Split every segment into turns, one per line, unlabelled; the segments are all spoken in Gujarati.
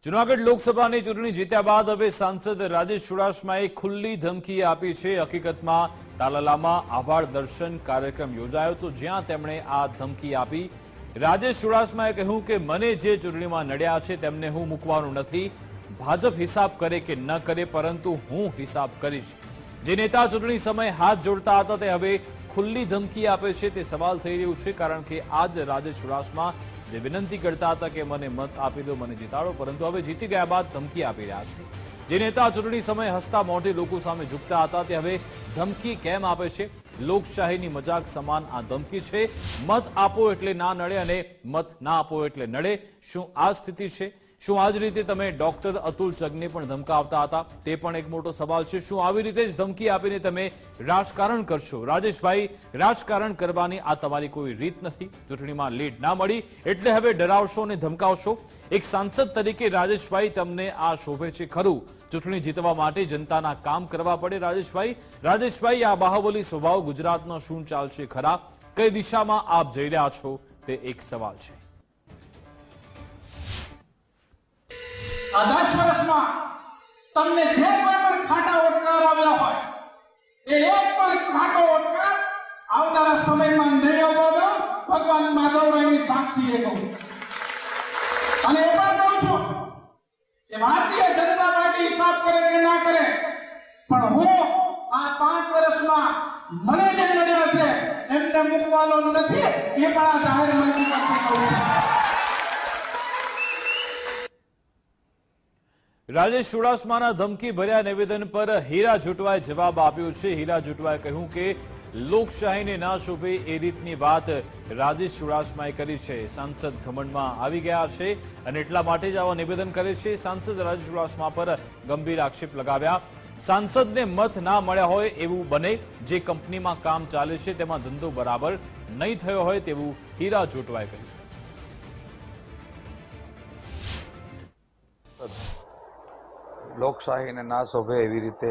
જૂનાગઢ લોકસભાની ચૂંટણી જીત્યા બાદ હવે સાંસદ રાજેશ ચુડાસમાએ ખુલ્લી ધમકી આપી છે। હકીકતમાં તાલાલામાં આભાર દર્શન કાર્યક્રમ યોજાયો હતો, જ્યાં તેમણે આ ધમકી આપી। રાજેશ ચુડાસમાએ કહ્યું કે મને જે ચૂંટણીમાં નડ્યા છે તેમને હું મૂકવાનું નથી। ભાજપ હિસાબ કરે કે ન કરે, પરંતુ હું હિસાબ કરીશ। જે નેતા ચૂંટણી સમયે હાથ જોડતા હતા તે હવે ખુલ્લી ધમકી આપે છે, તે સવાલ થઈ રહ્યું છે। કારણ કે આજ રાજેશ ચુડાસમા જે વિનંતી કરતા હતા કે મને મત આપી દો, મને જીતાડો, પરંતુ હવે જીતી ગયા બાદ ધમકી આપી રહ્યા છે। જે નેતા ચૂંટણી સમયે હસતા મોઢે લોકો સામે ઝૂકતા હતા તે હવે ધમકી કેમ આપે છે? લોકશાહીની મજાક સમાન આ ધમકી છે। મત આપો એટલે ના નડે અને મત ના આપો એટલે નડે। શું આ સ્થિતિ છે? શું આ જ રીતે તમે ડોક્ટર અતુલ ચગને પણ ધમકાવતા હતા? તે પણ એક મોટો સવાલ છે। શું આવી રીતે જ ધમકી આપીને તમે રાજકારણ કરશો? રાજેશભાઈ, રાજકારણ કરવાની આ તમારી કોઈ રીત નથી। ચૂંટણીમાં લીડ ના મળી એટલે હવે ડરાવશો અને ધમકાવશો? એક સાંસદ તરીકે રાજેશભાઈ, તમને આ શોભે છે ખરું? ચૂંટણી જીતવા માટે જનતાના કામ કરવા પડે રાજેશભાઈ, આ બાહુબલી સ્વભાવ ગુજરાતનો શું ચાલશે ખરા? કઈ દિશામાં આપ જઈ રહ્યા છો તે એક સવાલ છે।
આ 10 વર્ષમાં તમને જે કોઈ પણ ખાટા ઓટકાર આવ્યા હોય એ એક પણ ખાટો ઓટકાર આવનારા સમયમાં નહીં આવવાનો, ભગવાન માધવભાઈની સાક્ષી એ કહું। અને એ પણ કહું છું કે ભારતીય જનતા પાર્ટી હિસાબ કરે કે ના કરે, પણ હું આ 5 વર્ષમાં મને જે નડ્યા છે એમને મૂકવાનો નથી, એ પણ આ જાહેર મંચ પરથી કહું છું।
રાજેશ ચુડાસમાના ધમકી ભર્યા નિવેદન પર હીરા જોટવાએ જવાબ આપ્યો છે। હીરા જોટવાએ કહ્યું કે લોકશાહીને ના શોભે એ રીતની વાત રાજેશ ચુડાસમાએ કરી છે। સાંસદ ઘમંડમાં આવી ગયા છે અને એટલા માટે જ આવા નિવેદન કરે છે। સાંસદ રાજેશ ચુડાસમા પર ગંભીર આક્ષેપ લગાવ્યા। સાંસદને મત ના મળ્યા હોય એવું બને, જે કંપનીમાં કામ ચાલે છે તેમાં ધંધો બરાબર નહીં થયો હોય તેવું હીરા જોટવાએ કહ્યું।
લોકશાહીને ના શોભે એવી રીતે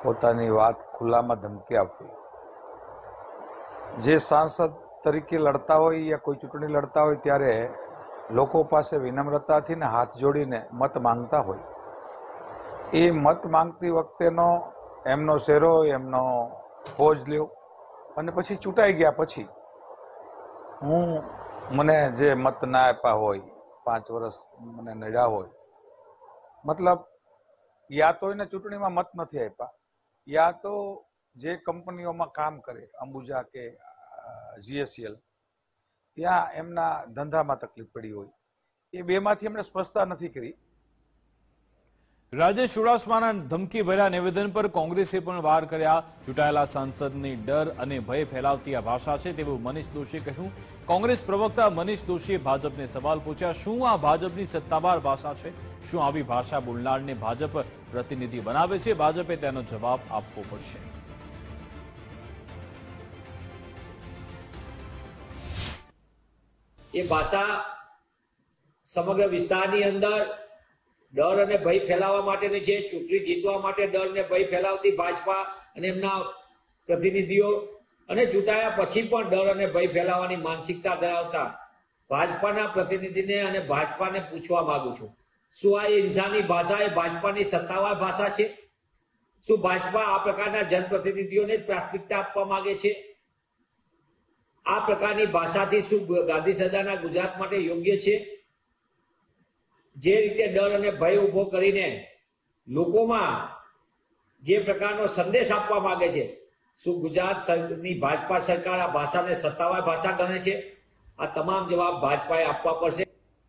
પોતાની વાત ખુલ્લામાં ધમકી આપવી। જે સાંસદ તરીકે લડતા હોય યા કોઈ ચૂંટણી લડતા હોય ત્યારે લોકો પાસે વિનમ્રતાથી ને હાથ જોડીને મત માંગતા હોય, એ મત માંગતી વખતેનો એમનો શેરો, એમનો ફોજ લ્યો અને પછી ચૂંટાઈ ગયા પછી મને જે મત ના આપ્યા હોય, 5 વર્ષ મને નડ્યા હોય, મતલબ યા તો એને ચૂંટણીમાં મત નથી આપ્યા, યા તો જે કંપનીઓમાં કામ કરે, અંબુજા કે GSL, ત્યાં એમના ધંધામાં તકલીફ પડી હોય, એ બેમાંથી એમણે સ્પષ્ટતા નથી કરી।
રાજેશ ચુડાસમાના ધમકી ભર્યા નિવેદન પર કોંગ્રેસે પણ વાર કર્યા। ચૂંટાયેલા સાંસદની ડર અને ભય ફેલાવતી આ ભાષા છે તેવું મનીષ દોશીએ કહ્યું। કોંગ્રેસ પ્રવક્તા મનીષ દોશીએ ભાજપને સવાલ પૂછ્યા, શું આ ભાજપની સત્તાવાર ભાષા છે? શું આવી ભાષા બોલનારને ભાજપ પ્રતિનિધિ બનાવે છે? ભાજપે તેનો જવાબ આપવો પડશે।
એ ભાષા સમગ્ર વિસ્તારની અંદર ડર અને ભય ફેલાવવા માટેની છે। ચૂંટણી જીતવા માટે ડર અને ભય ફેલાવતી ભાજપા અને એમના પ્રતિનિધિઓ અને ચૂંટાયા પછી પણ ડર અને ભય ફેલાવવાની માનસિકતા ધરાવતા ભાજપાના પ્રતિનિધિને અને ભાજપાને પૂછવા માંગુ છું, શું આ ઇન્સાની ભાષા એ ભાજપાની સત્તાવાર ભાષા છે? શું ભાજપા આ પ્રકારના જનપ્રતિનિધિઓને જ પ્રાથમિકતા આપવા માંગે છે? આ પ્રકારની ભાષાથી શું ગાંધી સદાના ગુજરાત માટે યોગ્ય છે? જે રીતે ડર અને ભય ઉભો કરીને લોકોમાં જે પ્રકારનો સંદેશ આપવા માંગે છે, શું ગુજરાતની ભાજપા સરકાર આ ભાષાને સત્તાવાર ભાષા ગણે છે? આ તમામ જવાબ ભાજપાએ આપવા પડશે।